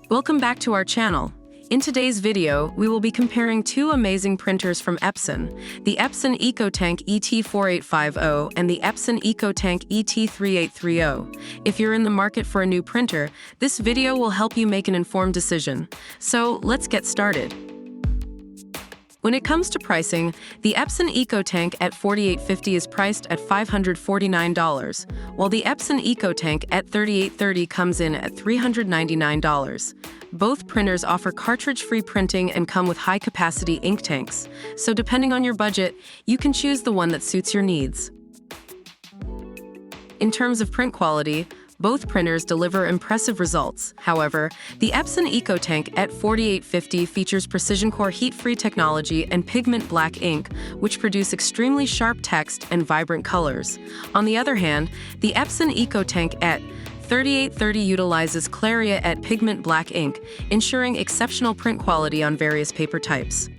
Welcome back to our channel. In today's video, we will be comparing two amazing printers from Epson, the Epson EcoTank ET-4850 and the Epson EcoTank ET-3830. If you're in the market for a new printer, this video will help you make an informed decision. So let's get started. When it comes to pricing, the Epson EcoTank ET-4850 is priced at $549, while the Epson EcoTank ET-3830 comes in at $399. Both printers offer cartridge-free printing and come with high-capacity ink tanks, so depending on your budget, you can choose the one that suits your needs. In terms of print quality, both printers deliver impressive results. However, the Epson EcoTank ET-4850 features precision core heat-free technology and pigment black ink, which produce extremely sharp text and vibrant colors. On the other hand, the Epson EcoTank ET-3830 utilizes Claria ET pigment black ink, ensuring exceptional print quality on various paper types.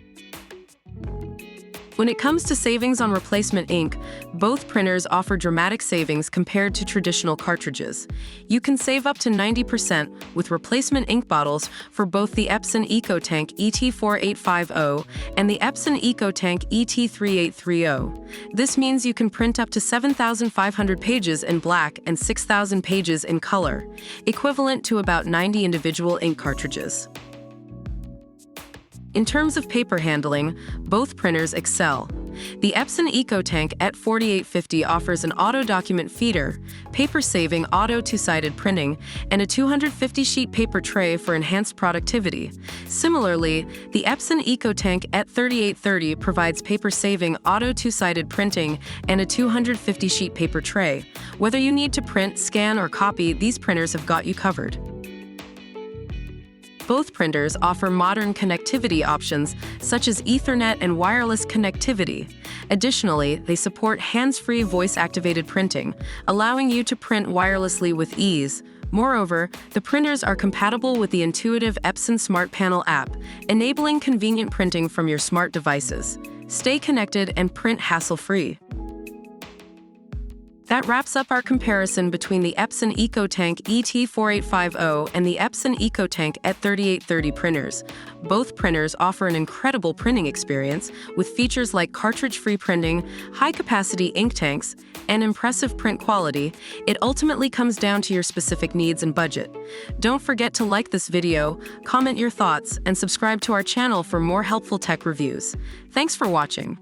When it comes to savings on replacement ink, both printers offer dramatic savings compared to traditional cartridges. You can save up to 90% with replacement ink bottles for both the Epson EcoTank ET-4850 and the Epson EcoTank ET-3830. This means you can print up to 7,500 pages in black and 6,000 pages in color, equivalent to about 90 individual ink cartridges. In terms of paper handling, both printers excel. The Epson EcoTank ET-4850 offers an auto-document feeder, paper-saving auto two-sided printing, and a 250-sheet paper tray for enhanced productivity. Similarly, the Epson EcoTank ET-3830 provides paper-saving auto two-sided printing and a 250-sheet paper tray. Whether you need to print, scan, or copy, these printers have got you covered. Both printers offer modern connectivity options such as Ethernet and wireless connectivity. Additionally, they support hands-free voice-activated printing, allowing you to print wirelessly with ease. Moreover, the printers are compatible with the intuitive Epson Smart Panel app, enabling convenient printing from your smart devices. Stay connected and print hassle-free. That wraps up our comparison between the Epson EcoTank ET-4850 and the Epson EcoTank ET-3830 printers. Both printers offer an incredible printing experience with features like cartridge-free printing, high-capacity ink tanks, and impressive print quality. It ultimately comes down to your specific needs and budget. Don't forget to like this video, comment your thoughts, and subscribe to our channel for more helpful tech reviews. Thanks for watching.